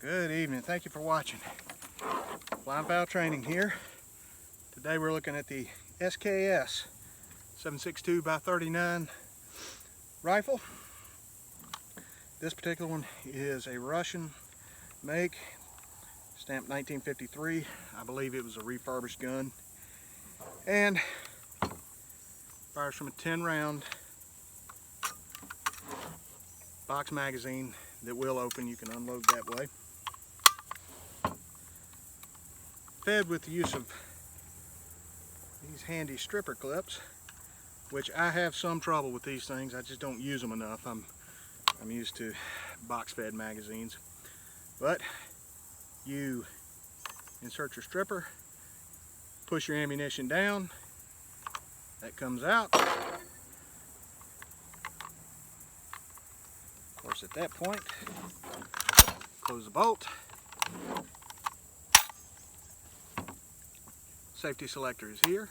Good evening. Thank you for watching. Blind Fowl Training here. Today we're looking at the SKS 7.62 by 39 rifle. This particular one is a Russian make, stamped 1953. I believe it was a refurbished gun, and fires from a 10-round box magazine that will open. You can unload that way. Fed with the use of these handy stripper clips, which I have some trouble with these things. I just don't use them enough. I'm used to box fed magazines. But you insert your stripper, push your ammunition down, that comes out. Of course, at that point, close the bolt. Safety selector is here.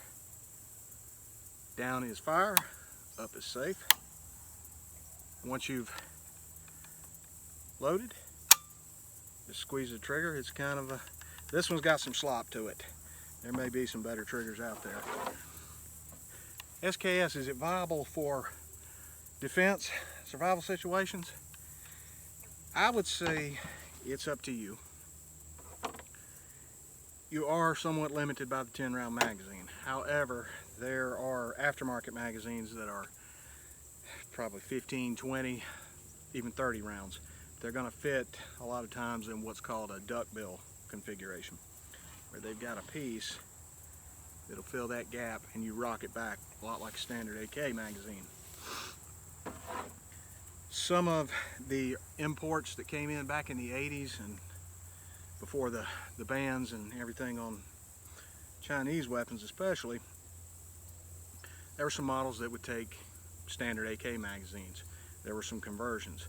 Down is fire, up is safe. Once you've loaded, just squeeze the trigger. It's kind of this one's got some slop to it. There may be some better triggers out there. SKS, is it viable for defense, survival situations? I would say it's up to you. You are somewhat limited by the 10-round magazine. However, there are aftermarket magazines that are probably 15, 20, even 30 rounds. They're going to fit a lot of times in what's called a duckbill configuration, where they've got a piece that'll fill that gap and you rock it back a lot like a standard AK magazine. Some of the imports that came in back in the 80s and before the bans and everything on Chinese weapons especially, there were some models that would take standard AK magazines. There were some conversions.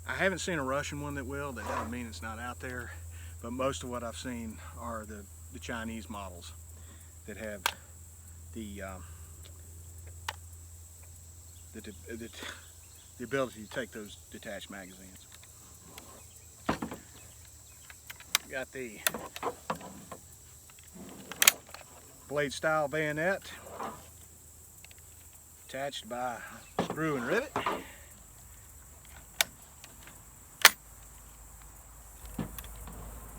I haven't seen a Russian one that will. That doesn't mean it's not out there, but most of what I've seen are the Chinese models that have the ability to take those detached magazines. Got the blade style bayonet attached by screw and rivet.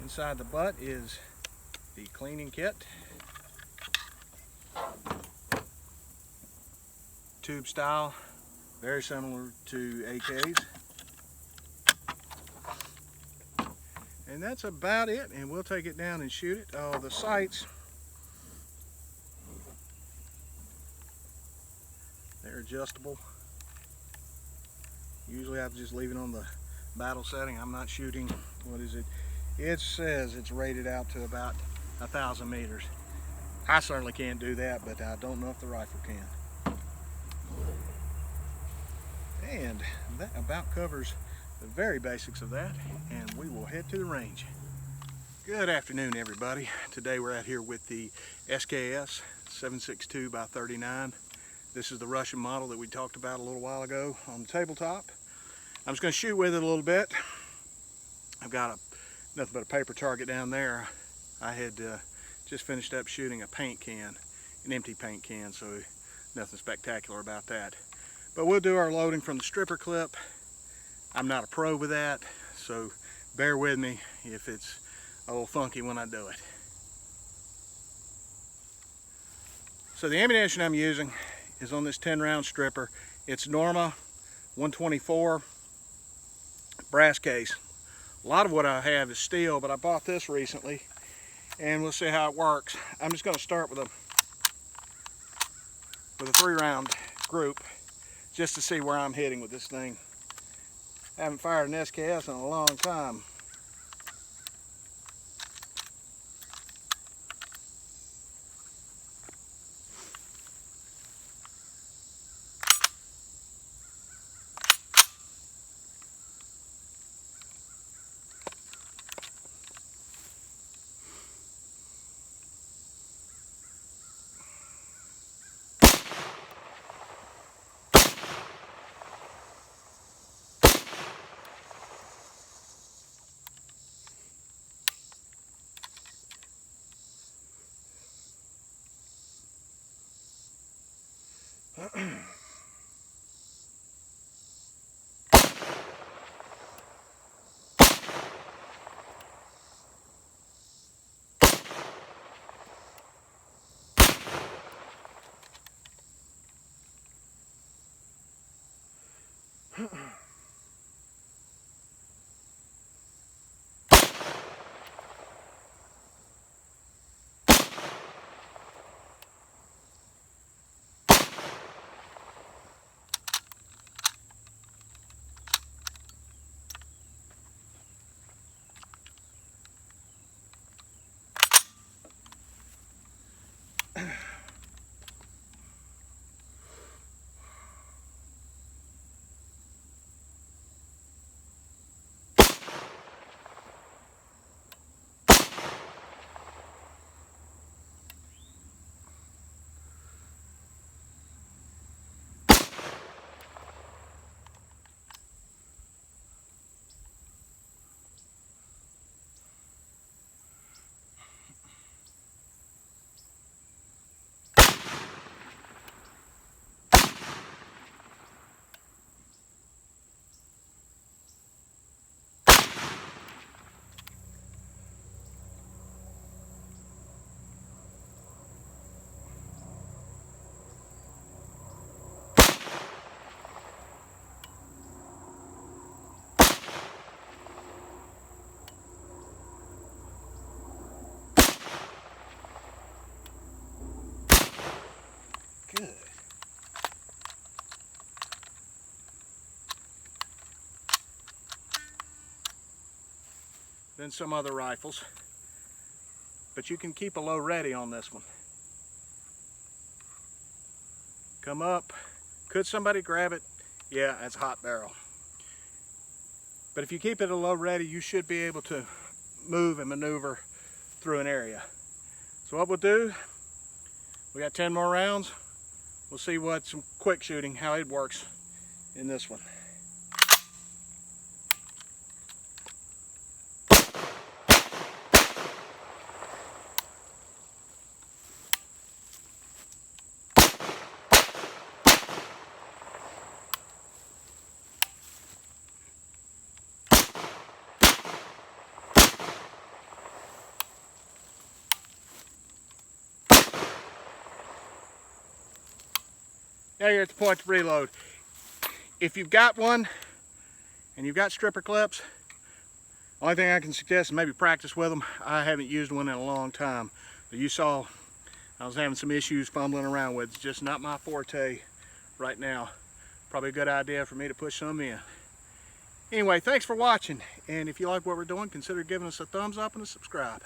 Inside the butt is the cleaning kit. Tube style, very similar to AKs. And that's about it, and we'll take it down and shoot it. Oh, the sights, they're adjustable. Usually I just leave it on the battle setting. I'm not shooting, what is it? It says it's rated out to about 1,000 meters. I certainly can't do that, but I don't know if the rifle can. And that about covers the very basics of that, and we will head to the range. Good afternoon, everybody. Today we're out here with the SKS 7.62 by 39. This is the Russian model that we talked about a little while ago on the tabletop. I'm just going to shoot with it a little bit. I've got nothing but a paper target down there. I had just finished up shooting a paint can, an empty paint can, so nothing spectacular about that. But we'll do our loading from the stripper clip. I'm not a pro with that, so bear with me if it's a little funky when I do it. So the ammunition I'm using is on this 10-round stripper. It's Norma 124 brass case. A lot of what I have is steel, but I bought this recently, and we'll see how it works. I'm just going to start with a 3-round group just to see where I'm hitting with this thing. I haven't fired an SKS in a long time. Good. Than some other rifles, but you can keep a low ready on this one. Come up. Could somebody grab it? Yeah, that's a hot barrel. But if you keep it a low ready, you should be able to move and maneuver through an area. So what we'll do, we got 10 more rounds. We'll see what some quick shooting, how it works in this one. Now you're at the point to reload. If you've got one and you've got stripper clips, only thing I can suggest is maybe practice with them. I haven't used one in a long time. But you saw I was having some issues fumbling around with. It's just not my forte right now. Probably a good idea for me to push some in. Anyway, thanks for watching. And if you like what we're doing, consider giving us a thumbs up and a subscribe.